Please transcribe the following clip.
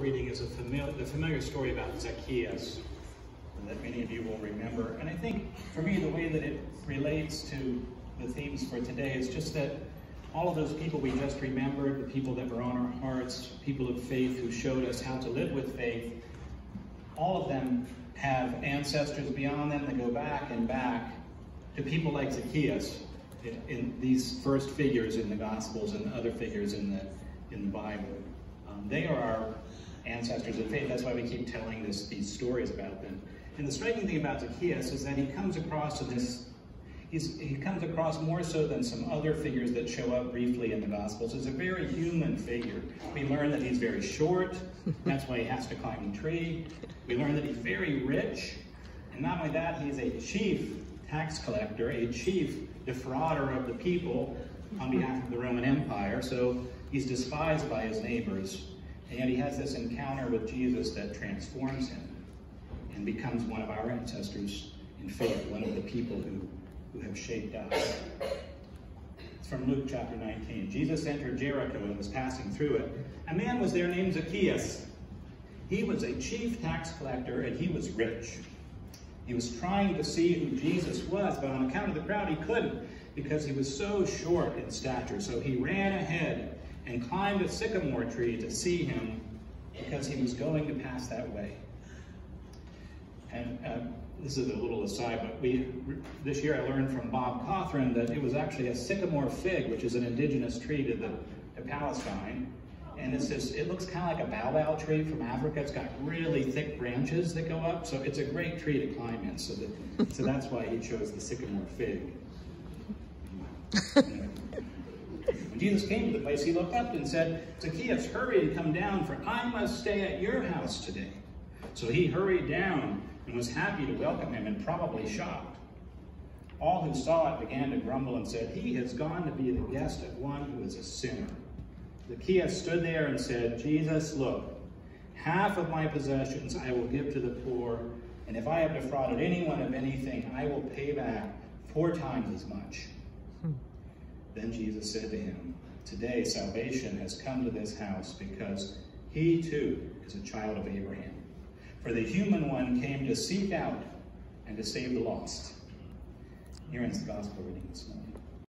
Reading is the familiar story about Zacchaeus that many of you will remember. And I think, for me, the way that it relates to the themes for today is just that all of those people we just remembered, the people that were on our hearts, people of faith who showed us how to live with faith, all of them have ancestors beyond them that go back and back to people like Zacchaeus in these first figures in the Gospels and other figures in the Bible. They are our ancestors of faith. That's why we keep telling these stories about them. And the striking thing about Zacchaeus is that he comes across he comes across more so than some other figures that show up briefly in the Gospels as a very human figure. We learn that he's very short. That's why he has to climb the tree. We learn that he's very rich. And not only that, he's a chief tax collector, a chief defrauder of the people on behalf of the Roman Empire. So he's despised by his neighbors. And yet he has this encounter with Jesus that transforms him and becomes one of our ancestors in faith, one of the people who have shaped us. It's from Luke chapter 19. Jesus entered Jericho and was passing through it. A man was there named Zacchaeus. He was a chief tax collector and he was rich. He was trying to see who Jesus was, but on account of the crowd he couldn't because he was so short in stature. So he ran ahead and climbed a sycamore tree to see him because he was going to pass that way. And this is a little aside, but this year I learned from Bob Cothran that it was actually a sycamore fig, which is an indigenous tree to Palestine. And it looks kind of like a baobab tree from Africa. It's got really thick branches that go up, so it's a great tree to climb in. So that's why he chose the sycamore fig. When Jesus came to the place, he looked up and said, "Zacchaeus, hurry and come down, for I must stay at your house today." So he hurried down and was happy to welcome him and probably shocked. All who saw it began to grumble and said, "He has gone to be the guest of one who is a sinner." Zacchaeus stood there and said, "Jesus, look, half of my possessions I will give to the poor, and if I have defrauded anyone of anything, I will pay back 4 times as much." Then Jesus said to him, "Today salvation has come to this house because he too is a child of Abraham. For the human one came to seek out and to save the lost." Here ends the gospel reading this morning.